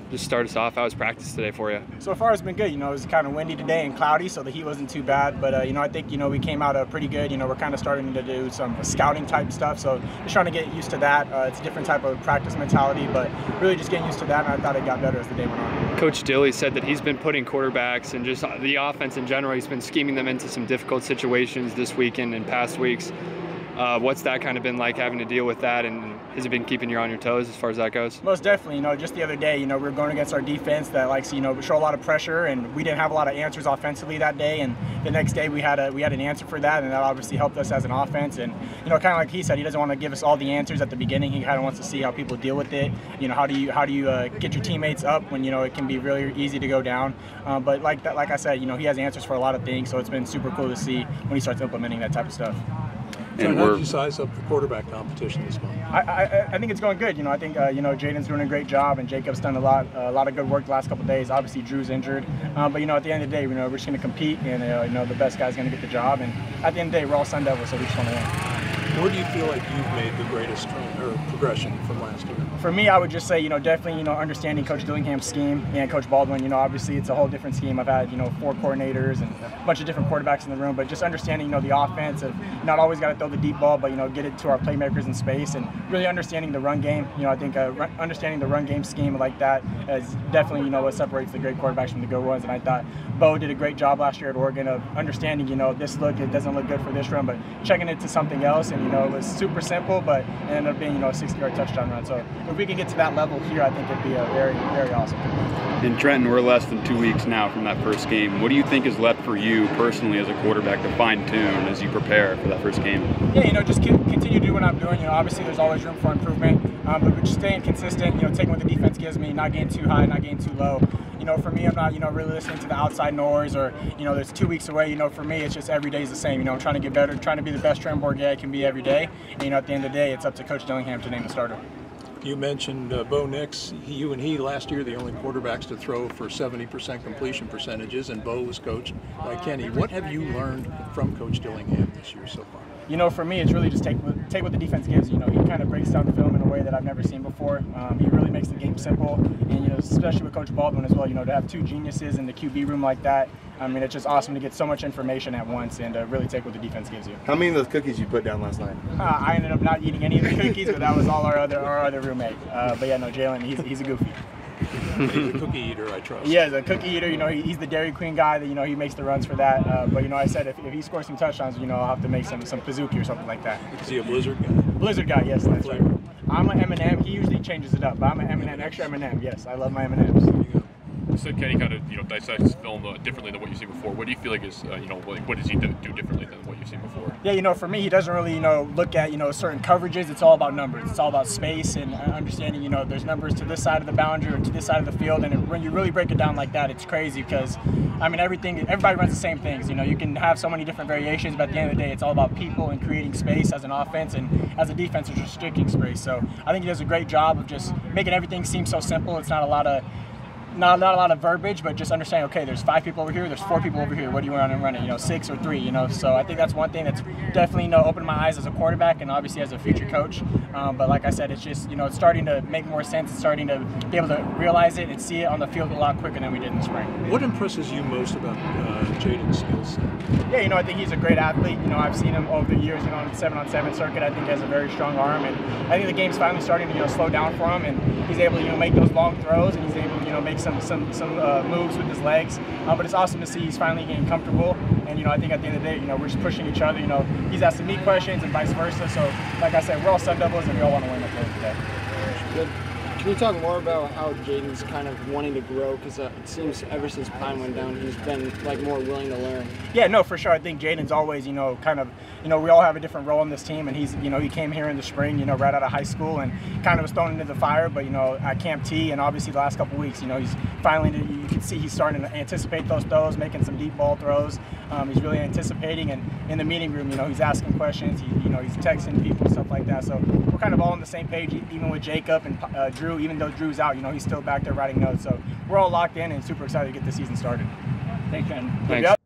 Just start us off. How was practice today for you? So far it's been good. It was kind of windy today and cloudy, so the heat wasn't too bad. But I think we came out pretty good. We're kind of starting to do some scouting type stuff, so just trying to get used to that. It's a different type of practice mentality, but really just getting used to that. And I thought it got better as the day went on. Coach Dilly said that he's been putting quarterbacks and just the offense in general. He's been scheming them into some difficult situations this weekend and past weeks. What's that kind of been like, having to deal with that, and has it been keeping you on your toes as far as that goes? Most definitely. Just the other day, we were going against our defense that likes to, show a lot of pressure, and we didn't have a lot of answers offensively that day. And the next day we had an answer for that, and that obviously helped us as an offense. And kind of like he said, he doesn't want to give us all the answers at the beginning. He kind of wants to see how people deal with it. How do you get your teammates up when it can be really easy to go down. But like I said, he has answers for a lot of things. So it's been super cool to see when he starts implementing that type of stuff. And how did you size up the quarterback competition this month? I think it's going good. I think Jaden's doing a great job, and Jacob's done a lot of good work the last couple of days. Obviously Drew's injured, but at the end of the day, we're just going to compete, and the best guy's going to get the job. And at the end of the day, we're all Sun Devils, so we just want to win. Where do you feel like you've made the greatest progression from last year? For me, I would just say, definitely, understanding Coach Dillingham's scheme and Coach Baldwin. Obviously it's a whole different scheme. I've had, 4 coordinators and a bunch of different quarterbacks in the room, but just understanding, the offense of not always got to throw the deep ball, but, get it to our playmakers in space, and really understanding the run game. I think understanding the run game scheme like that is definitely, what separates the great quarterbacks from the good ones. And I thought Bo did a great job last year at Oregon of understanding, this look, it doesn't look good for this run, but checking it to something else. And, it was super simple, but it ended up being, a 60-yard touchdown run. So if we can get to that level here, I think it'd be very, very awesome. In Trenton, we're less than 2 weeks now from that first game. What do you think is left for you personally as a quarterback to fine-tune as you prepare for that first game? Yeah, just continue to do what I'm doing. Obviously there's always room for improvement, but just staying consistent, taking what the defense gives me, not getting too high, not getting too low. For me, I'm not, really listening to the outside noise or, there's 2 weeks away. For me, it's just every day is the same. I'm trying to get better, trying to be the best Trenton Bourguet I can be every day. And, at the end of the day, it's up to Coach Dillingham to name the starter. You mentioned Bo Nix. You and he last year, the only quarterbacks to throw for 70% completion percentages, and Bo was coached by Kenny. What have you learned from Coach Dillingham this year so far? For me, it's really just take what the defense gives you. He kind of breaks down film in a way that I've never seen before. He really makes the game simple, and especially with Coach Baldwin as well. To have 2 geniuses in the QB room like that. It's just awesome to get so much information at once and really take what the defense gives you. How many of those cookies you put down last night? I ended up not eating any of the cookies, but that was all our other roommate. But yeah, no, Jalen, he's a goofy. He's a cookie eater, I trust. Yeah, he's a cookie eater. He's the Dairy Queen guy that he makes the runs for that. But I said if he scores some touchdowns, I'll have to make some Pizookie or something like that. Is he a Blizzard guy? Blizzard guy, yes, that's right. I'm an M&M. He usually changes it up, but I'm an M&M, extra M&M. Yes, I love my M&Ms. You said Kenny kind of dissects film differently than what you've seen before. What do you feel like is what does he do differently than what you've seen before? Yeah, for me, he doesn't really look at certain coverages. It's all about numbers. It's all about space and understanding there's numbers to this side of the boundary or to this side of the field. And when you really break it down like that, it's crazy because everybody runs the same things. You can have so many different variations, but at the end of the day, it's all about people and creating space as an offense, and as a defense, it's restricting space. So I think he does a great job of just making everything seem so simple. It's not a lot of verbiage, but just understanding, okay, there's 5 people over here, there's 4 people over here, what do you want to run it, 6 or 3, so I think that's one thing that's definitely opened my eyes as a quarterback and obviously as a future coach, but like I said, it's just, it's starting to make more sense. It's starting to be able to realize it and see it on the field a lot quicker than we did in the spring. What impresses you most about Jaden's skill set? Yeah, I think he's a great athlete. I've seen him over the years, on the 7-on-7 circuit. I think he has a very strong arm, and I think the game's finally starting to, slow down for him, and he's able to, make those long throws, and he's able to, make some moves with his legs. But it's awesome to see he's finally getting comfortable, and I think at the end of the day, we're just pushing each other. He's asking me questions and vice versa. So, like I said, we're all Sun Devils, and we all want to win at the end of the day. Good. Can you talk more about how Jaden's kind of wanting to grow? Because it seems ever since Pine went down, he's been more willing to learn. Yeah, no, for sure. I think Jaden's always, we all have a different role in this team, and he's, he came here in the spring, right out of high school, and kind of was thrown into the fire. But at Camp T, and obviously the last couple of weeks, he's finally, you can see he's starting to anticipate those throws, making some deep ball throws. He's really anticipating, and in the meeting room, he's asking questions. He's texting people and stuff like that. So we're kind of all on the same page, even with Jacob and Drew. Even though Drew's out, he's still back there writing notes. So we're all locked in and super excited to get the season started. Thanks, Ken. Thanks.